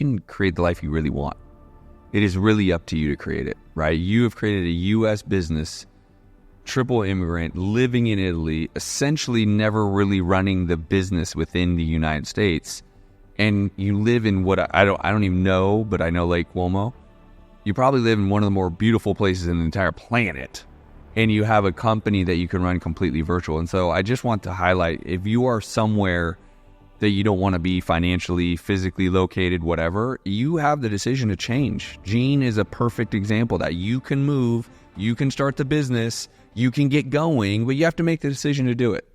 can create the life you really want. It is really up to you to create it, right? You have created a U.S. business, triple immigrant, living in Italy, essentially never really running the business within the United States. And you live in what I don't even know, but I know Lake Como. You probably live in one of the more beautiful places in the entire planet. And you have a company that you can run completely virtual. And so I just want to highlight, if you are somewhere that you don't want to be financially, physically located, whatever, you have the decision to change. Gene is a perfect example that you can move, you can start the business, you can get going, but you have to make the decision to do it.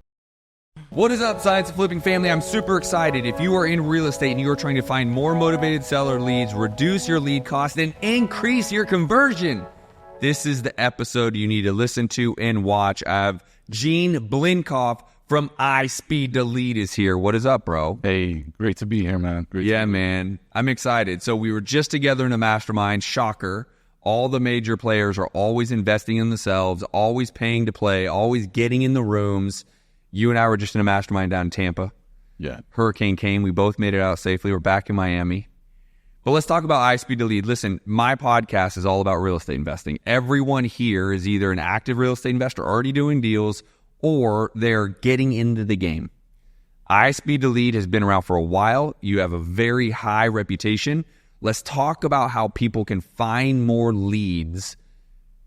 What is up, Science of Flipping family? I'm super excited. If you are in real estate and you are trying to find more motivated seller leads, reduce your lead cost, and increase your conversion, this is the episode you need to listen to and watch. I have Gene Blinkov from I Spe Lead is here. What is up, bro? Hey, great to be here, man. Man. I'm excited. So we were just together in a mastermind. Shocker. All the major players are always investing in themselves, always paying to play, always getting in the rooms. You and I were just in a mastermind down in Tampa. Yeah. Hurricane came. We both made it out safely. We're back in Miami. But let's talk about I Spe Lead. Listen, my podcast is all about real estate investing. Everyone here is either an active real estate investor already doing deals, or they're getting into the game. I Spe Lead has been around for a while. You have a very high reputation. Let's talk about how people can find more leads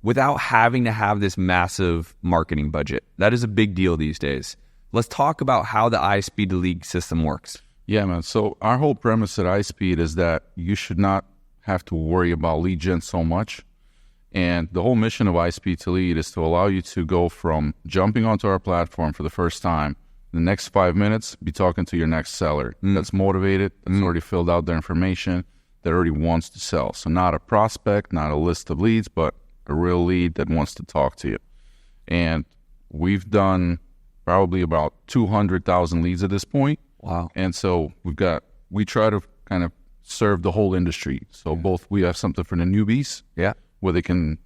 without having to have this massive marketing budget. That is a big deal these days. Let's talk about how the I Spe Lead system works. Yeah, man. So our whole premise at iSpeed is that you should not have to worry about lead gen so much. And the whole mission of iSpeedToLead is to allow you to go from jumping onto our platform for the first time, in the next 5 minutes, be talking to your next seller that's motivated, that's already filled out their information, that already wants to sell. So not a prospect, not a list of leads, but a real lead that wants to talk to you. And we've done probably about 200,000 leads at this point. Wow. And so we try to kind of serve the whole industry. So both we have something for the newbies. Yeah. Where they can,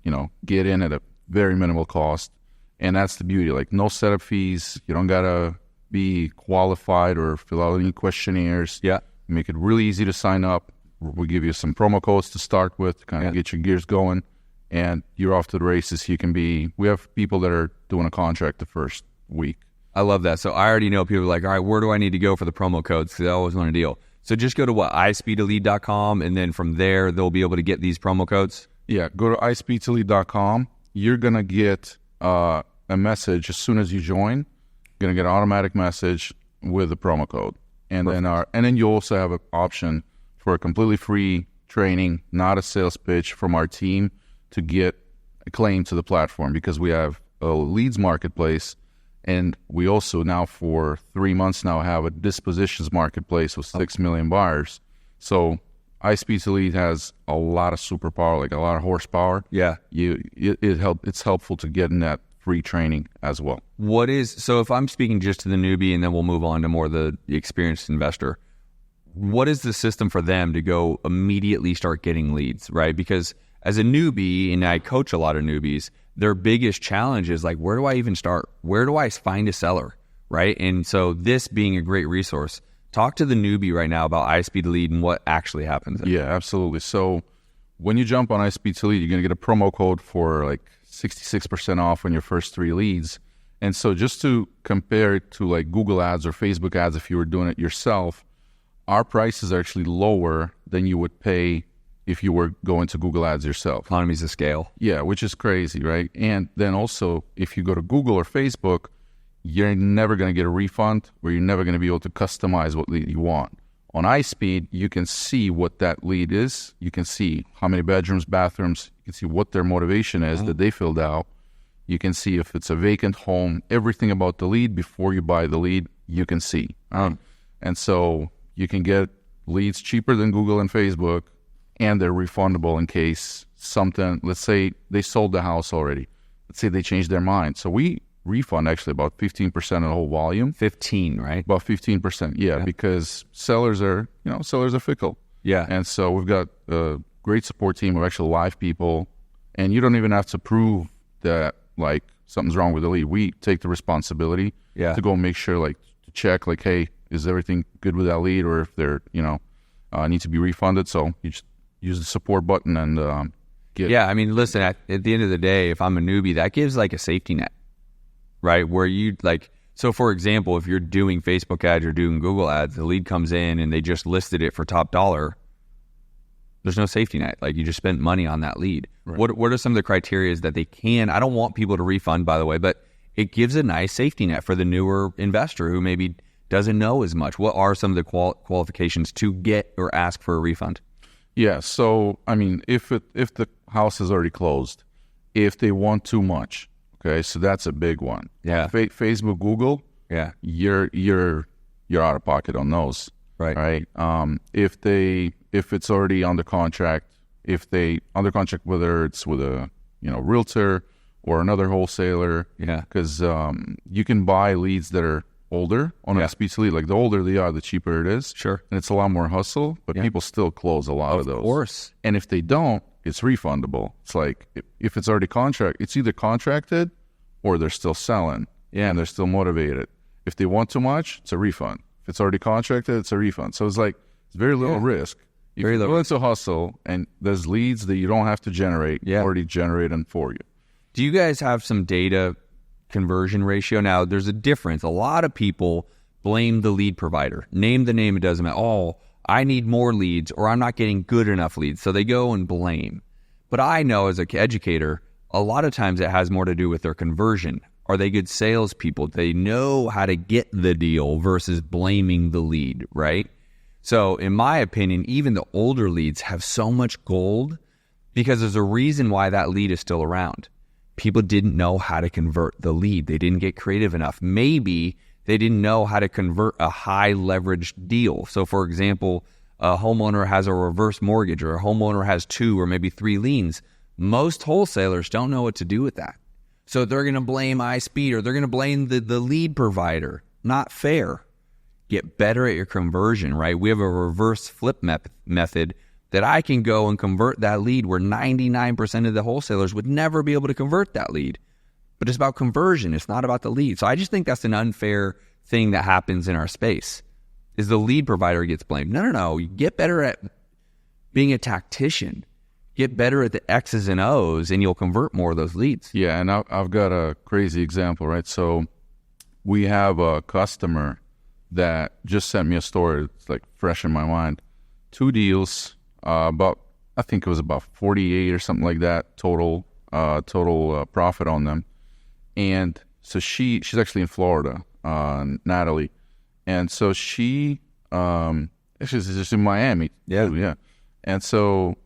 get in at a very minimal cost. And that's the beauty, like no setup fees. You don't got to be qualified or fill out any questionnaires. Yeah. Make it really easy to sign up. We give you some promo codes to start with, to kind of get your gears going. And you're off to the races. We have people that are doing a contract the first week. I love that. So I already know people are like, all right, where do I need to go for the promo codes? Because I always want a deal. So just go to iSpeedToLead.com, and then from there, they'll be able to get these promo codes? Yeah, go to iSpeedToLead.com. You're going to get a message as soon as you join. You're going to get an automatic message with the promo code. And then you also have an option for a completely free training, not a sales pitch, from our team to get a claim to the platform, because we have a leads marketplace. And we also now for 3 months now have a dispositions marketplace with 6 million buyers. So iSpeedToLead has a lot of superpower, like a lot of horsepower. Yeah. It's helpful to get in that free training as well. So if I'm speaking just to the newbie, and then we'll move on to more the experienced investor, what is the system for them to go immediately start getting leads, right? Because as a newbie, and I coach a lot of newbies, their biggest challenge is like, where do I even start? Where do I find a seller, right? And so this being a great resource, talk to the newbie right now about I Spe Lead and what actually happens. Yeah, absolutely. So when you jump on iSpeedToLead, you're going to get a promo code for like 66% off on your first 3 leads. And so just to compare it to like Google ads or Facebook ads, if you were doing it yourself, our prices are actually lower than you would pay if you were going to Google ads yourself. Economies of scale. Yeah, which is crazy, right? And then also, if you go to Google or Facebook, you're never going to get a refund, or you're never going to be able to customize what lead you want. On iSpeed, you can see what that lead is. You can see how many bedrooms, bathrooms. You can see what their motivation is that they filled out. You can see if it's a vacant home. Everything about the lead before you buy the lead, you can see. And so you can get leads cheaper than Google and Facebook, and they're refundable in case something, let's say they sold the house already. Let's say they changed their mind. So we refund actually about 15% of the whole volume. 15, right? About 15%, yeah, because sellers are fickle. Yeah. And so we've got a great support team of actual live people, and you don't even have to prove that like something's wrong with the lead. We take the responsibility to go make sure, like, to check, like, hey, is everything good with that lead? Or if they're, need to be refunded. So you just use the support button and get. Yeah, I mean, listen, at the end of the day, if I'm a newbie, that gives like a safety net, right? Where you like, so for example, if you're doing Facebook ads or doing Google ads, the lead comes in and they just listed it for top dollar, there's no safety net. Like you just spent money on that lead. Right. What are some of the criteria that they can, I don't want people to refund, by the way, but it gives a nice safety net for the newer investor who maybe doesn't know as much. What are some of the qualifications to get or ask for a refund? Yeah, so I mean, if the house is already closed, if they want too much, okay, so that's a big one. Yeah, Facebook, Google, yeah, you're out of pocket on those, right? If it's already under contract, whether it's with a realtor or another wholesaler, yeah, because you can buy leads that are older on I Spe Lead. Like the older they are, the cheaper it is. Sure. And it's a lot more hustle, but people still close a lot of those. Of course. And if they don't, it's refundable. It's like if it's already it's either contracted or they're still selling. Yeah. And they're still motivated. If they want too much, it's a refund. If it's already contracted, it's a refund. So it's like it's very little risk. If you go into hustle and there's leads that you don't have to generate, already generated for you. Do you guys have some data conversion ratio? Now, there's a difference. A lot of people blame the lead provider. Name the name, it doesn't matter. Oh, I need more leads, or I'm not getting good enough leads. So they go and blame. But I know as an educator, a lot of times it has more to do with their conversion. Are they good salespeople? They know how to get the deal versus blaming the lead, right? So in my opinion, even the older leads have so much gold because there's a reason why that lead is still around. People didn't know how to convert the lead. They didn't get creative enough. Maybe they didn't know how to convert a high leveraged deal. So for example, a homeowner has a reverse mortgage, or a homeowner has 2 or maybe 3 liens. Most wholesalers don't know what to do with that. So they're going to blame iSpeed, or they're going to blame the lead provider. Not fair. Get better at your conversion, right? We have a reverse flip method that I can go and convert that lead where 99% of the wholesalers would never be able to convert that lead. But it's about conversion. It's not about the lead. So I just think that's an unfair thing that happens in our space, is the lead provider gets blamed. No. You get better at being a tactician. Get better at the X's and O's, and you'll convert more of those leads. Yeah, and I've got a crazy example, right? So we have a customer that just sent me a story. It's like fresh in my mind. 2 deals. I think it was about 48 or something like that total profit on them. And so she's actually in Florida, Natalie, and so she's just in Miami too, yeah. And so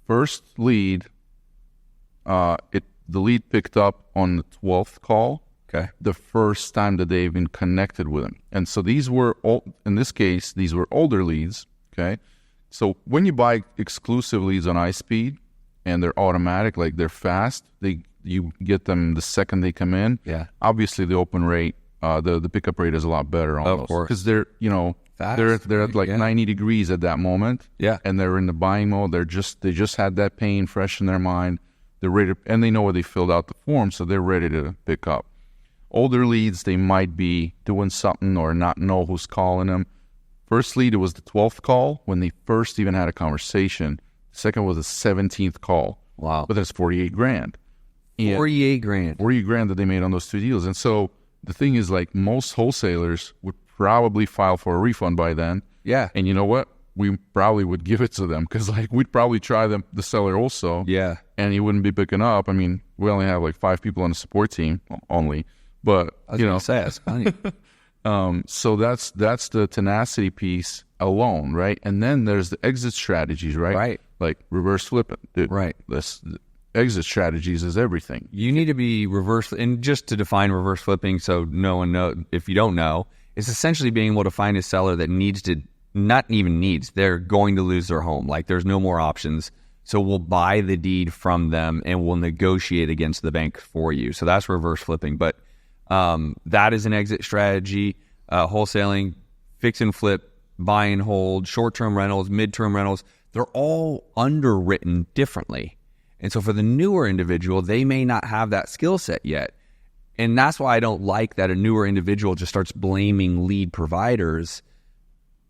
first lead, the lead picked up on the 12th call. Okay. The first time that they even connected with him. And so these were in this case, these were older leads. Okay. So when you buy exclusive leads on iSpeed and they're automatic, like they're fast, you get them the second they come in. Yeah. Obviously the open rate, the pickup rate is a lot better on those. Because they're, fast, they're at like 90 degrees at that moment. Yeah. And they're in the buying mode. They just had that pain fresh in their mind. They're ready and they know where they filled out the form, so they're ready to pick up. Older leads, they might be doing something or not know who's calling them. First lead, it was the 12th call when they first even had a conversation. Second was the 17th call. Wow. But that's $48,000. 48,000. $48,000 that they made on those 2 deals. And so the thing is, like, most wholesalers would probably file for a refund by then. Yeah. And you know what? We probably would give it to them because, like, we'd probably try the seller also. Yeah. And he wouldn't be picking up. I mean, we only have like 5 people on the support team only. But, I was gonna say, that's funny. So that's the tenacity piece alone, right? And then there's the exit strategies, right? Right. Like reverse flipping. Dude, right. Exit strategies is everything. You need to be reverse, and just to define reverse flipping, so no one knows, if you don't know, it's essentially being able to find a seller that they're going to lose their home. Like there's no more options. So we'll buy the deed from them and we'll negotiate against the bank for you. So that's reverse flipping. But that is an exit strategy. Wholesaling, fix and flip, buy and hold, short-term rentals, mid-term rentals, they're all underwritten differently. And so for the newer individual, they may not have that skill set yet. And that's why I don't like that a newer individual just starts blaming lead providers.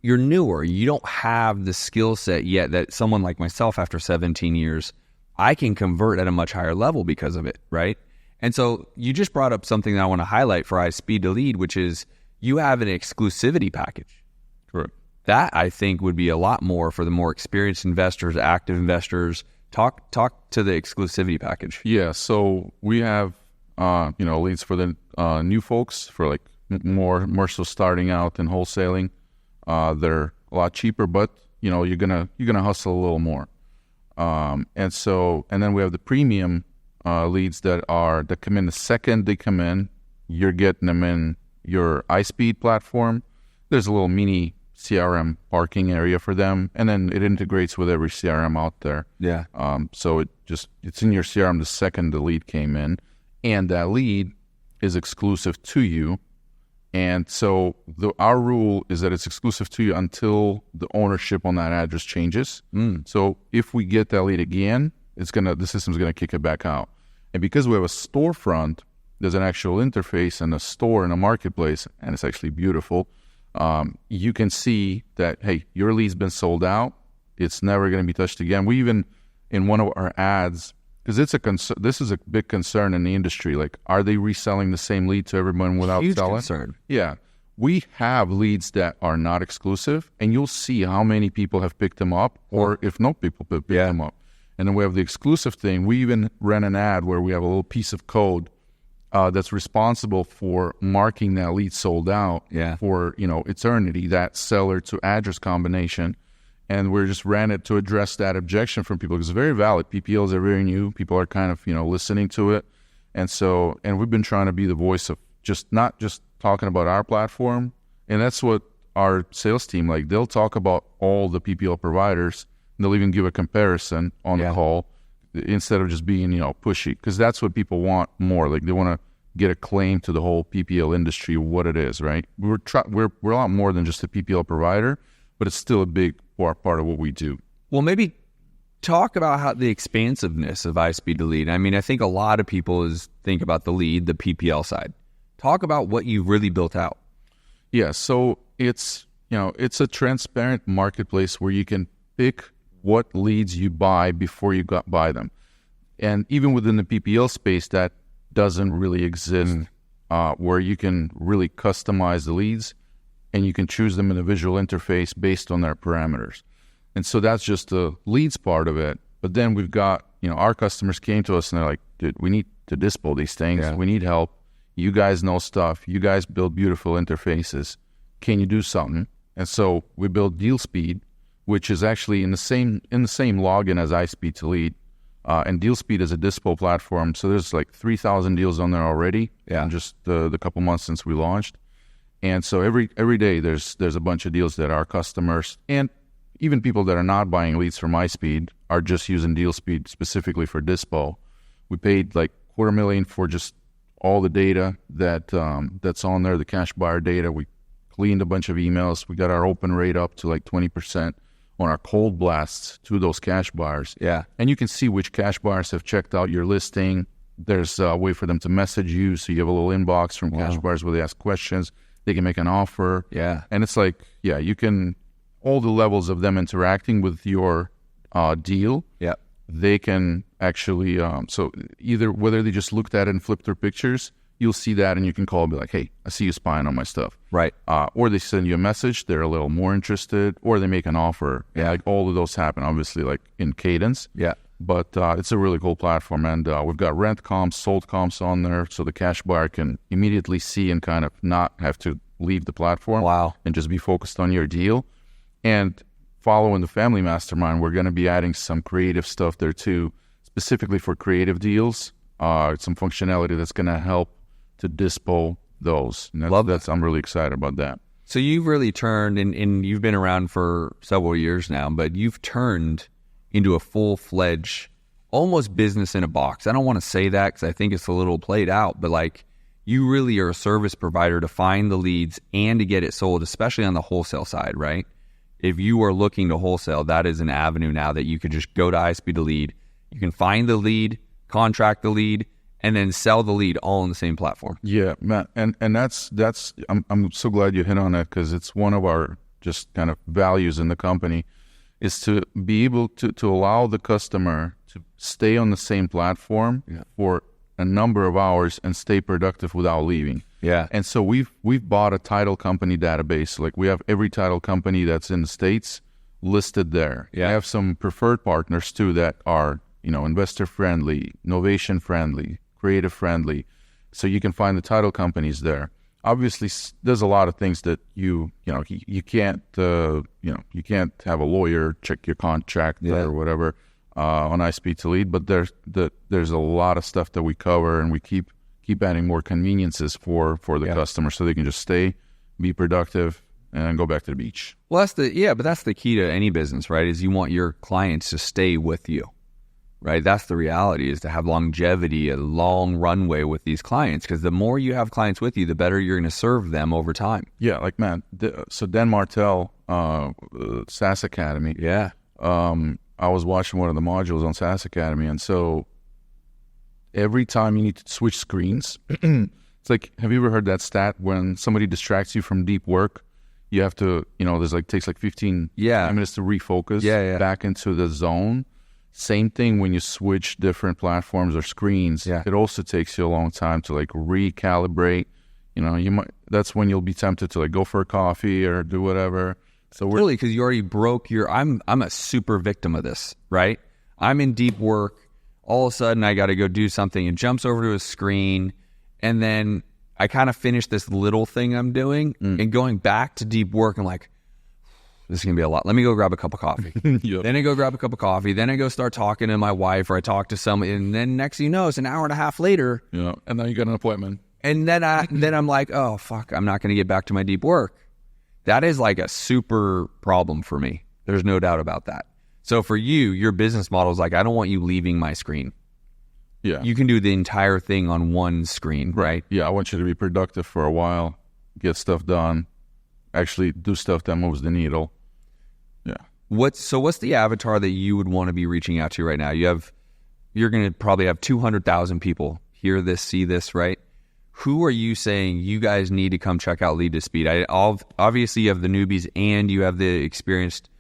you're newer. You don't have the skill set yet that someone like myself after 17 years, I can convert at a much higher level because of it, right? And so you just brought up something that I want to highlight for iSpeedToLead, which is you have an exclusivity package. Correct. That, I think, would be a lot more for the more experienced investors, active investors. Talk to the exclusivity package. Yeah, so we have, leads for the new folks, for like more so starting out in wholesaling. They're a lot cheaper, but, you're gonna hustle a little more. And then we have the premium leads that come in the second they come in. You're getting them in your iSpeed platform. There's a little mini CRM parking area for them, and then it integrates with every CRM out there. Yeah. So it's in your CRM the second the lead came in, and that lead is exclusive to you. And so our rule is that it's exclusive to you until the ownership on that address changes. So if we get that lead again, the system's gonna kick it back out. And because we have a storefront, there's an actual interface and a store and a marketplace, and it's actually beautiful. You can see that, hey, your lead's been sold out. It's never going to be touched again. We even, in one of our ads, because this is a big concern in the industry, like, are they reselling the same lead to everyone without Huge selling? concern. Yeah. We have leads that are not exclusive, and you'll see how many people have picked them up, or if no people pick them up. And then we have the exclusive thing. We even ran an ad where we have a little piece of code that's responsible for marking that lead sold out for, eternity, that seller to address combination. And we just ran it to address that objection from people, because it's very valid. PPLs are very new. People are kind of, listening to it. And we've been trying to be the voice of not just talking about our platform. And that's what our sales team, like, they'll talk about all the PPL providers, and they'll even give a comparison on the call, instead of just being, pushy, because that's what people want more. Like, they want to get a claim to the whole PPL industry, what it is, right? We're a lot more than just a PPL provider, but it's still a big part of what we do. Well, maybe talk about how the expansiveness of iSpeedToLead. I mean, I think a lot of people think about the lead, the PPL side. Talk about what you've really built out. Yeah, so it's a transparent marketplace where you can pick what leads you buy before you buy them. And even within the PPL space, that doesn't really exist, where you can really customize the leads, and you can choose them in a visual interface based on their parameters. And so that's just the leads part of it. But then we've got, our customers came to us and they're like, dude, we need to dispo these things. Yeah. We need help. You guys know stuff. You guys build beautiful interfaces. Can you do something? And so we built DealSpeed, which is actually in the same login as iSpeedToLead. And DealSpeed is a dispo platform. So there's like 3,000 deals on there already in just the couple months since we launched. And so every day there's a bunch of deals that our customers, and even people that are not buying leads from iSpeed, are just using DealSpeed specifically for dispo. We paid like $250,000 for just all the data that's on there, the cash buyer data. We cleaned a bunch of emails. We got our open rate up to like 20% on our cold blasts to those cash buyers. Yeah. And you can see which cash buyers have checked out your listing. There's a way for them to message you. So you have a little inbox from cash buyers where they ask questions. They can make an offer. Yeah. And it's like, you can, all the levels of them interacting with your deal. Yeah. They can actually, so either whether they just looked at it and flipped their pictures, you'll see that and you can call and be like, hey, I see you spying on my stuff. Right. Or they send you a message, they're a little more interested, or they make an offer. Yeah. Like all of those happen, obviously, like in cadence. Yeah. But it's a really cool platform. And we've got rent comps, sold comps on there, so the cash buyer can immediately see and kind of not have to leave the platform. Wow. And just be focused on your deal. And following the family mastermind, we're going to be adding some creative stuff there too, specifically for creative deals. Some functionality that's going to help to dispo those. And I'm really excited about that. So you've really turned, and you've been around for several years now, but you've turned into a full-fledged, almost business in a box. I don't want to say that because I think it's a little played out, but like you really are a service provider to find the leads and to get it sold, especially on the wholesale side, right? If you are looking to wholesale, that is an avenue now that you could just go to iSpeedToLead. You can find the lead, contract the lead, and then sell the lead all on the same platform. Yeah, Matt, and that's I'm so glad you hit on that because it's one of our just kind of values in the company, is to be able to allow the customer to stay on the same platform for a number of hours and stay productive without leaving. Yeah. And so we've bought a title company database. Like we have every title company that's in the States listed there. Yeah. I have some preferred partners too that are, investor friendly, innovation friendly, creative friendly. So you can find the title companies there. Obviously, there's a lot of things that you can't you can't have a lawyer check your contract or whatever on iSpeedToLead, but there's a lot of stuff that we cover, and we keep adding more conveniences for the customer so they can just stay, be productive, and go back to the beach. Well, but that's the key to any business, right? Is you want your clients to stay with you, right? That's the reality, is to have longevity, a long runway with these clients, because the more you have clients with you, the better you're going to serve them over time. Yeah, like, man, so Dan Martell, SaaS Academy. Yeah. I was watching one of the modules on SaaS Academy, and so every time you need to switch screens, it's like, have you ever heard that stat when somebody distracts you from deep work? You have to, takes 15 minutes to refocus back into the zone. Same thing when you switch different platforms or screens. Yeah. It also takes you a long time to recalibrate. That's when you'll be tempted to go for a coffee or do whatever. So really, because you already broke I'm a super victim of this, right? I'm in deep work. All of a sudden, I got to go do something. It jumps over to a screen, and then I kind of finish this little thing I'm doing, and going back to deep work, I'm like, this is going to be a lot. Let me go grab a cup of coffee. Yep. Then I go grab a cup of coffee. Then I go start talking to my wife, or I talk to somebody, and then next thing you know, it's an hour and a half later. Yeah, and then you got an appointment. And then I'm like, oh, fuck, I'm not going to get back to my deep work. That is like a super problem for me. There's no doubt about that. So for you, your business model is like, I don't want you leaving my screen. Yeah. You can do the entire thing on one screen, right? Yeah, I want you to be productive for a while, get stuff done, actually do stuff that moves the needle. Yeah. What's the avatar that you would want to be reaching out to right now? You're going to probably have 200,000 people hear this, see this, right? Who are you saying you guys need to come check out Lead to Speed? Obviously, you have the newbies and you have the experienced.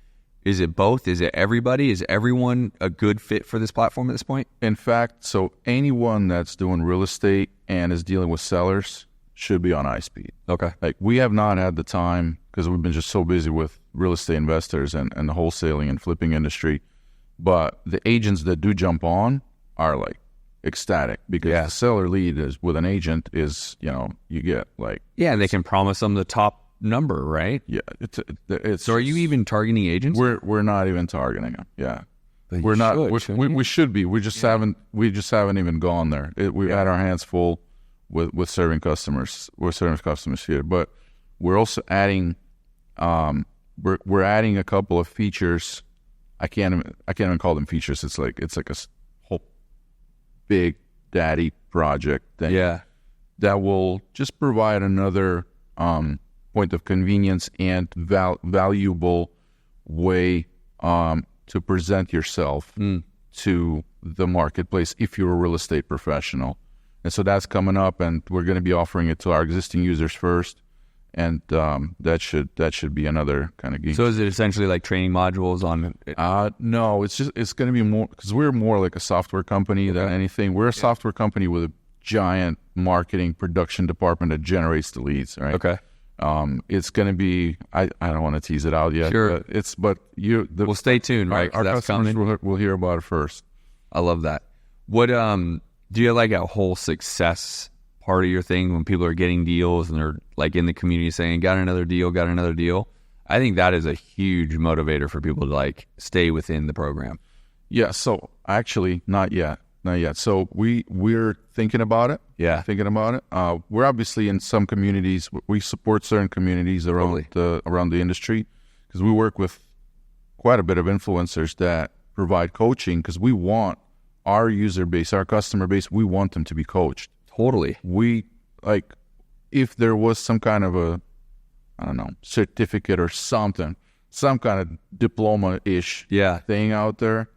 Is it both? Is it everybody? Is everyone a good fit for this platform at this point? In fact, so anyone that's doing real estate and is dealing with sellers should be on iSpeed. Okay. We have not had the time because we've been just so busy with real estate investors and the wholesaling and flipping industry. But the agents that do jump on are ecstatic because the seller lead is with an agent is, you get and they can promise them the top number, right? Yeah. It's so are you even targeting agents? We're not even targeting them. Yeah. But we're not. We should be. We just haven't even gone there. We've had our hands full with serving customers. We're serving customers here, but we're also adding. We're adding a couple of features. I can't even call them features. It's like a whole big daddy project that will just provide another point of convenience and valuable way to present yourself to the marketplace if you're a real estate professional. And so that's coming up, and we're going to be offering it to our existing users first, and that should be another kind of geek. So is it essentially like training modules on it? No, it's going to be more, because we're more like a software company than anything. We're a software company with a giant marketing production department that generates the leads, right? Okay. It's going to be, I don't want to tease it out yet. Sure. Well, stay tuned, right? Our customers will hear about it first. I love that. What, do you have like a whole success part of your thing when people are getting deals and they're like in the community saying, got another deal? I think that is a huge motivator for people to stay within the program. Yeah. So actually not yet. So we're thinking about it. Yeah. We're obviously in some communities. We support certain communities around the industry because we work with quite a bit of influencers that provide coaching because we want our user base, our customer base, we want them to be coached. Totally. We if there was some kind of a, I don't know, certificate or something, some kind of diploma-ish thing out there,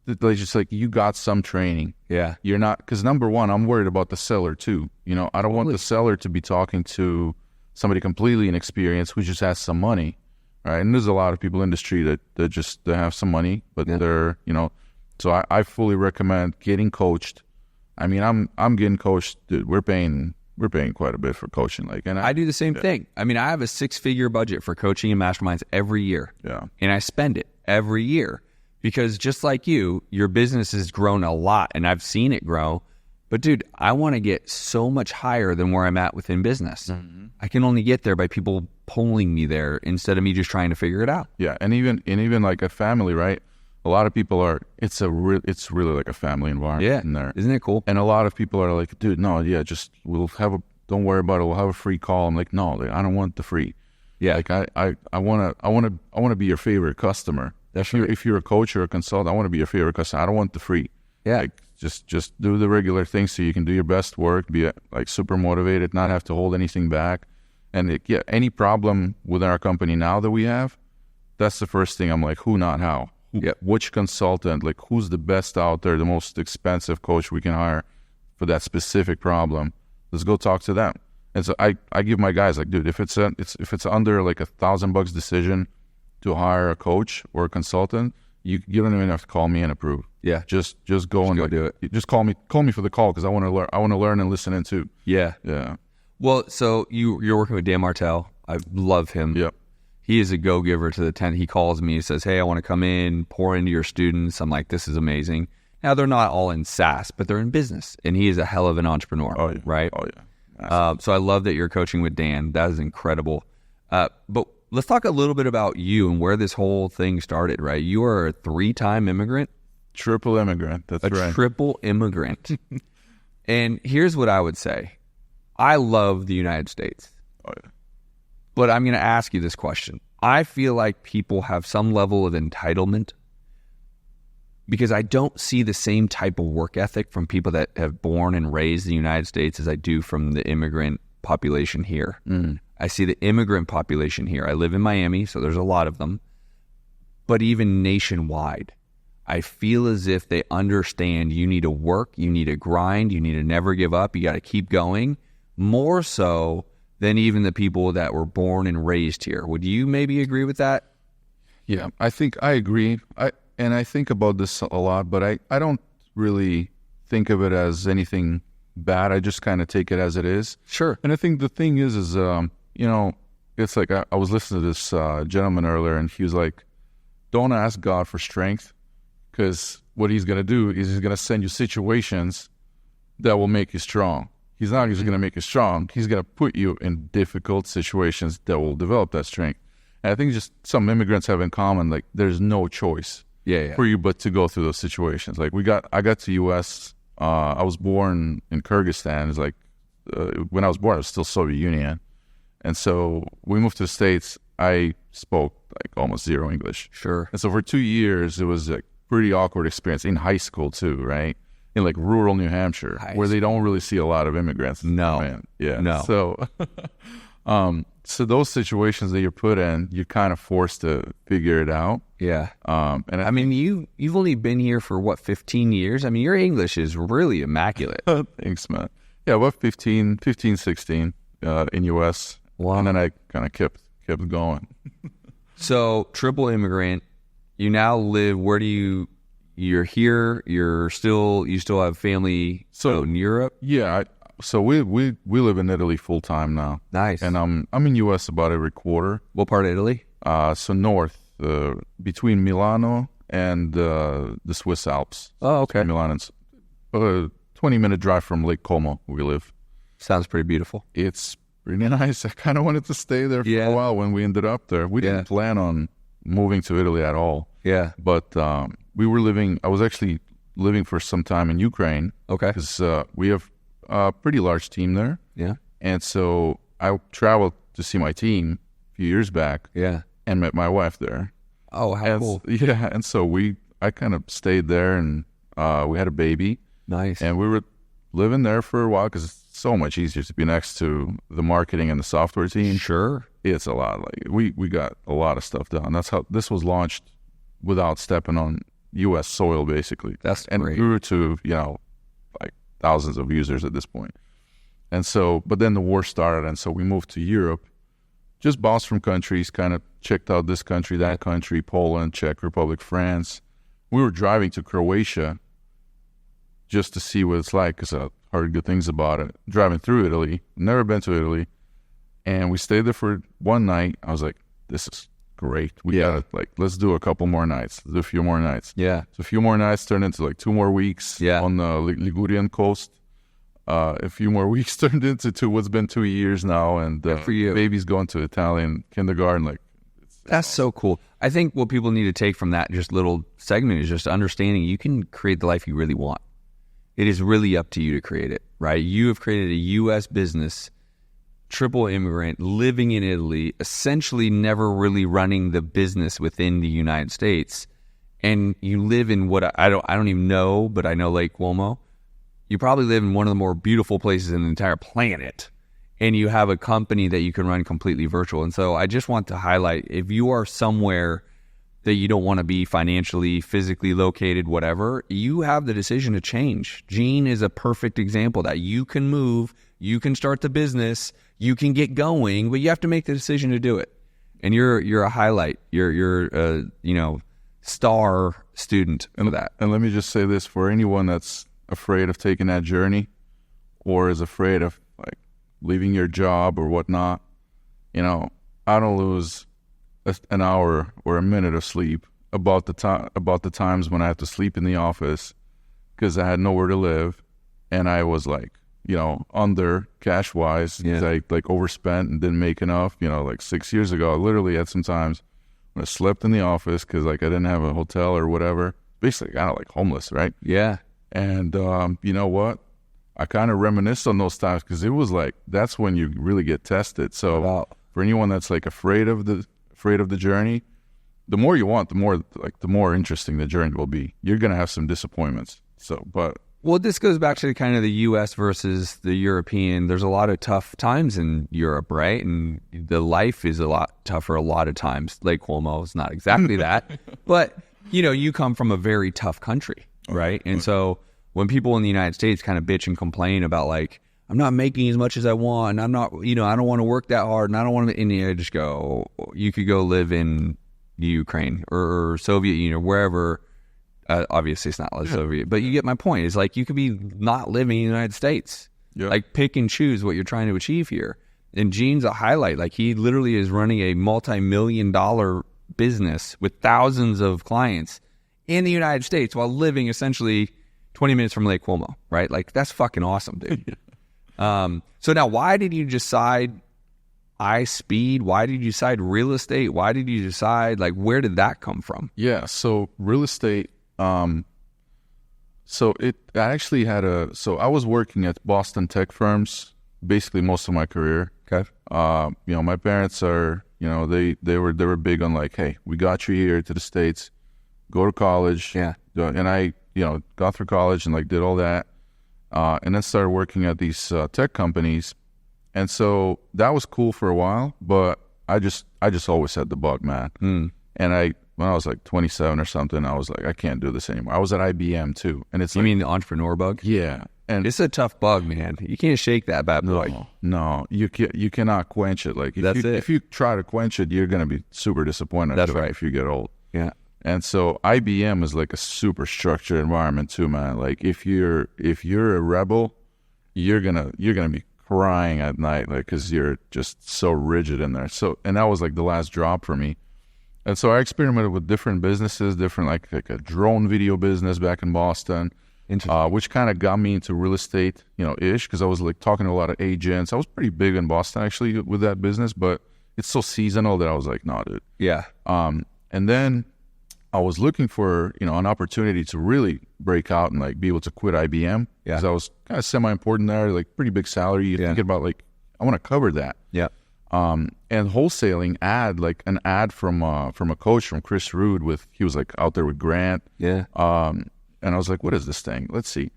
just you got some training. Yeah. You're not, because number one, I'm worried about the seller too. I don't want the seller to be talking to somebody completely inexperienced who just has some money. right? And there's a lot of people in the industry that just they have some money, but they're, you know, so I fully recommend getting coached. I mean, I'm getting coached, dude. We're paying quite a bit for coaching. Like, and I do the same thing. I mean, I have a 6-figure budget for coaching and masterminds every year. Yeah. And I spend it every year because just like you, your business has grown a lot and I've seen it grow. But dude, I want to get so much higher than where I'm at within business. Mm-hmm. I can only get there by people pulling me there instead of me just trying to figure it out. Yeah. And even like a family, right? A lot of people are, it's really like a family environment in there. Isn't it cool? And a lot of people are like, dude, no, yeah, just, don't worry about it. We'll have a free call. I'm like, no, I don't want the free. Yeah. Like I want to be your favorite customer. That's right. If you're a coach or a consultant, I want to be your favorite customer. I don't want the free. Yeah. Like just do the regular things so you can do your best work, be like super motivated, not have to hold anything back. And any problem with our company now that we have, that's the first thing I'm like, who, not how. Which consultant, like who's the best out there, the most expensive coach we can hire for that specific problem? Let's go talk to them. And so I give my guys like, dude, if it's under like $1,000 decision to hire a coach or a consultant, you don't even have to call me and approve. Yeah, just go and like, do it. Just call me for the call because I want to learn. I want to learn and listen in too. Yeah. Well, so you're working with Dan Martell. I love him. Yep. He is a go-giver to the tent. He calls me, he says, hey, I want to come in, pour into your students. I'm like, this is amazing. Now, they're not all in SaaS, but they're in business. And he is a hell of an entrepreneur, right? Oh, yeah. So I love that you're coaching with Dan. That is incredible. But let's talk a little bit about you and where this whole thing started, right? You are a 3-time immigrant. Triple immigrant, that's right. A triple immigrant. And here's what I would say. I love the United States. Oh, yeah. But I'm going to ask you this question. I feel like people have some level of entitlement because I don't see the same type of work ethic from people that have born and raised in the United States as I do from the immigrant population here. I see the immigrant population here. I live in Miami, so there's a lot of them. But even nationwide, I feel as if they understand you need to work, you need to grind, you need to never give up, you got to keep going, more so than even the people that were born and raised here. Would you maybe agree with that? Yeah, I think I agree. I think about this a lot, but I don't really think of it as anything bad. I just kind of take it as it is. Sure. And I think the thing is you know, it's like I was listening to this gentleman earlier, and he was like, don't ask God for strength, because what he's going to do is he's going to send you situations that will make you strong. He's not just going to make you strong. He's going to put you in difficult situations that will develop that strength. And I think just some immigrants have in common, like there's no choice for you but to go through those situations. Like I got to U.S., I was born in Kyrgyzstan. It's like when I was born, it was still Soviet Union. And so we moved to the States. I spoke like almost zero English. Sure. And so for 2 years, it was a pretty awkward experience in high school too, right? In like rural New Hampshire, where they don't really see a lot of immigrants. No. Man. Yeah. No. So, so those situations that you're put in, you're kind of forced to figure it out. Yeah. And I mean, you've only been here for what, 15 years? I mean, your English is really immaculate. Thanks, man. Yeah, about 15, 16 in U.S. Wow. And then I kind of kept going. So, triple immigrant, you now live, you're here, you still have family in Europe? Yeah, so we live in Italy full time now. Nice. And I'm in U.S. about every quarter. What part of Italy? So north, between Milano and the Swiss Alps. Oh, okay. So Milan is a 20-minute drive from Lake Como, where we live. Sounds pretty beautiful. It's pretty nice. I kind of wanted to stay there for a while when we ended up there. We didn't plan on moving to Italy at all. Yeah. But I was actually living for some time in Ukraine. Okay. Because we have a pretty large team there. Yeah. And so I traveled to see my team a few years back. Yeah. And met my wife there. Oh, how cool. Yeah. And so I kind of stayed there, and we had a baby. Nice. And we were living there for a while because it's so much easier to be next to the marketing and the software team. Sure. It's a lot. Like we got a lot of stuff done. That's how this was launched without stepping on U.S. soil, basically. That's and great. grew to, like thousands of users at this point. And so, but then the war started, and so we moved to Europe. just bounced from countries, kind of checked out this country, that country, Poland, Czech Republic, France. We were driving to Croatia just to see what it's like because I heard good things about it. Driving through Italy, never been to Italy. And we stayed there for one night. I was like, this is great. We gotta, like, let's do a couple more nights. Let's do a few more nights. Yeah. So a few more nights turned into like 2 more weeks on the Ligurian coast. A few more weeks turned into what's been 2 years now. And for you. Baby's going to Italian kindergarten. Like, that's so cool. I think what people need to take from that just little segment is just understanding you can create the life you really want. It is really up to you to create it, right? You have created a U.S. business, triple immigrant, living in Italy, essentially never really running the business within the United States. And you live in what I don't even know, but I know Lake Como. You probably live in one of the more beautiful places in the entire planet. And you have a company that you can run completely virtual. And so I just want to highlight, if you are somewhere that you don't want to be financially, physically located, whatever, you have the decision to change. Gene is a perfect example that you can move, you can start the business, you can get going, but you have to make the decision to do it. And you're a highlight. You're a star student of that. And let me just say this, for anyone that's afraid of taking that journey or is afraid of like leaving your job or whatnot, I don't lose an hour or a minute of sleep about the times when I had to sleep in the office because I had nowhere to live and I was like, under cash wise, I like overspent and didn't make enough. Like 6 years ago, I literally had some times when I slept in the office because like I didn't have a hotel or whatever. Basically, kind of like homeless, right? Yeah. And you know what? I kind of reminisce on those times because it was like that's when you really get tested. So for anyone that's like afraid of the journey, the more you want, the more interesting the journey will be. You're gonna have some disappointments. Well, this goes back to kind of the U.S. versus the European. There's a lot of tough times in Europe, right? And the life is a lot tougher a lot of times. Lake Como is not exactly that, but you come from a very tough country, right? And so when people in the United States kind of bitch and complain about like, I'm not making as much as I want, and I'm not, I don't want to work that hard, and I don't want to, and I just go, you could go live in Ukraine or Soviet Union, wherever. Obviously, it's not like Soviet, but you get my point. It's like you could be not living in the United States. Yeah. Like pick and choose what you're trying to achieve here. And Gene's a highlight. Like he literally is running a multi-million-dollar business with thousands of clients in the United States while living essentially 20 minutes from Lake Como, right? Like that's fucking awesome, dude. So now why did you decide iSpeed? Why did you decide real estate? Why did you decide, like, where did that come from? Yeah, so real estate, I was working at Boston tech firms basically most of my career. Okay. My parents are, they were big on like, hey, we got you here to the States, go to college. Yeah. And I, got through college and like did all that. And then started working at these tech companies. And so that was cool for a while, but I just always had the bug, man. And when I was like 27 or something, I was like, I can't do this anymore. I was at IBM too. And it's You mean the entrepreneur bug? Yeah. And it's a tough bug, man. You can't shake that bad boy. No, you cannot quench it. Like if you try to quench it, you're going to be super disappointed. That's right. If you get old. Yeah. And so IBM is like a super structured environment too, man. Like if you're a rebel, you're gonna be crying at night, like because you're just so rigid in there. And that was like the last drop for me. And so I experimented with different businesses, different like a drone video business back in Boston, which kind of got me into real estate, ish, because I was like talking to a lot of agents. I was pretty big in Boston actually with that business, but it's so seasonal that I was like, no, dude. Yeah. And then I was looking for, an opportunity to really break out and like be able to quit IBM. Yeah. Because I was kind of semi-important there, like pretty big salary. You're thinking about like, I want to cover that. Yeah. And wholesaling an ad from a coach, from Chris Rood, he was like out there with Grant. Yeah. And I was like, what is this thing? Let's see.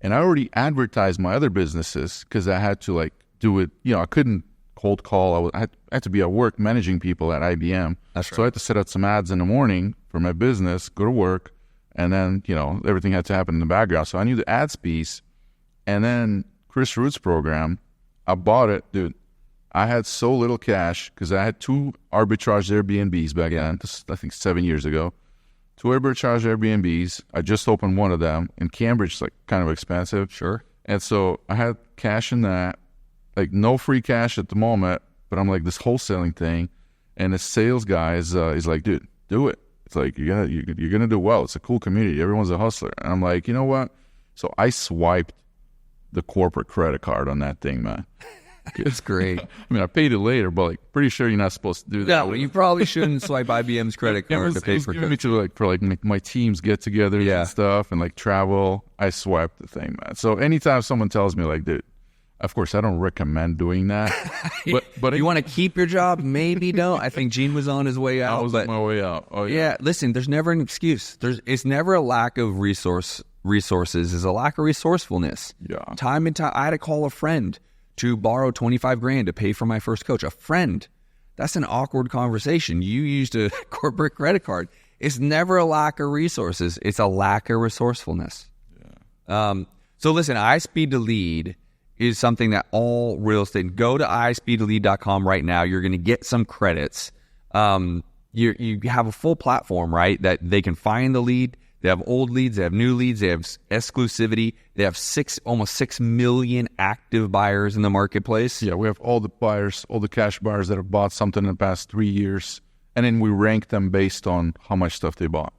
And I already advertised my other businesses because I had to like do it. I couldn't cold call. I had to be at work managing people at IBM. That's right. So I had to set out some ads in the morning for my business, go to work, and then, everything had to happen in the background. So I knew the ads piece. And then Chris Root's program, I bought it, dude. I had so little cash because I had 2 arbitrage Airbnbs back then. This, I think 7 years ago. 2 arbitrage Airbnbs. I just opened one of them. In Cambridge, it's like kind of expensive. Sure. And so I had cash in that, like no free cash at the moment, but I'm like this wholesaling thing. And the sales guy is like, dude, do it. It's like, you're gonna do well. It's a cool community. Everyone's a hustler. And I'm like, you know what? So I swiped the corporate credit card on that thing, man. It's great. I mean, I paid it later, but like, pretty sure you're not supposed to do that. No, you probably shouldn't swipe IBM's credit card to pay for giving me to for my teams get-togethers Yeah. and stuff and like travel. I swiped the thing, man. So anytime someone tells me like, dude, of course I don't recommend doing that. But you want to keep your job? Maybe don't. I think Gene was on his way out. I was on my way out. Oh Yeah, listen, there's never an excuse. It's never a lack of resources. It's a lack of resourcefulness. Yeah. Time and time, I had to call a friend to borrow $25,000 to pay for my first coach. A friend. That's an awkward conversation. You used a corporate credit card. It's never a lack of resources. It's a lack of resourcefulness. Yeah. So listen, iSpeedToLead is something that all real estate, go to iSpeedToLead.com right now. You're going to get some credits. You have a full platform, right? That they can find the lead. They have old leads. They have new leads. They have exclusivity. They have almost 6 million active buyers in the marketplace. Yeah, we have all the buyers, all the cash buyers that have bought something in the past 3 years. And then we rank them based on how much stuff they bought.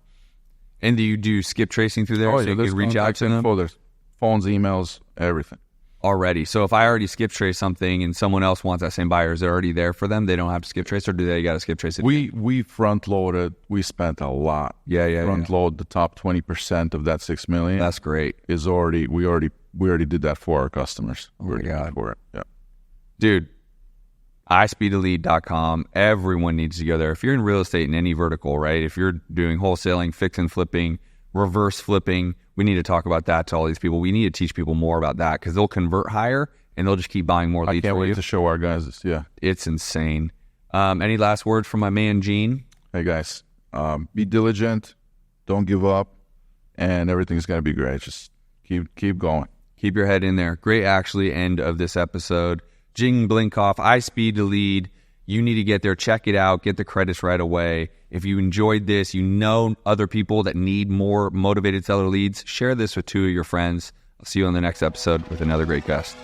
And do you do skip tracing through there so you can reach out to them? There's phones, emails, everything. Already. So if I already skip trace something and someone else wants that same buyer, is it already there for them? They don't have to skip trace, or do they got to skip trace it? We front loaded. We spent a lot. Front load the top 20% of that 6 million. That's great. We already did that for our customers. Oh my God. For it. Yeah. Dude, iSpeedToLead.com. Everyone needs to go there. If you're in real estate in any vertical, right? If you're doing wholesaling, fix and flipping, reverse flipping, we need to talk about that to all these people. We need to teach people more about that because they'll convert higher and they'll just keep buying more leads. I can't wait to show our guys this. Yeah. It's insane. Any last words from my man, Gene? Hey, guys, be diligent. Don't give up. And everything's going to be great. Just keep going. Keep your head in there. Great, actually, end of this episode. Gene Blinkov, I Spe Lead. You need to get there, check it out, get the credits right away. If you enjoyed this, you know other people that need more motivated seller leads, share this with 2 of your friends. I'll see you on the next episode with another great guest.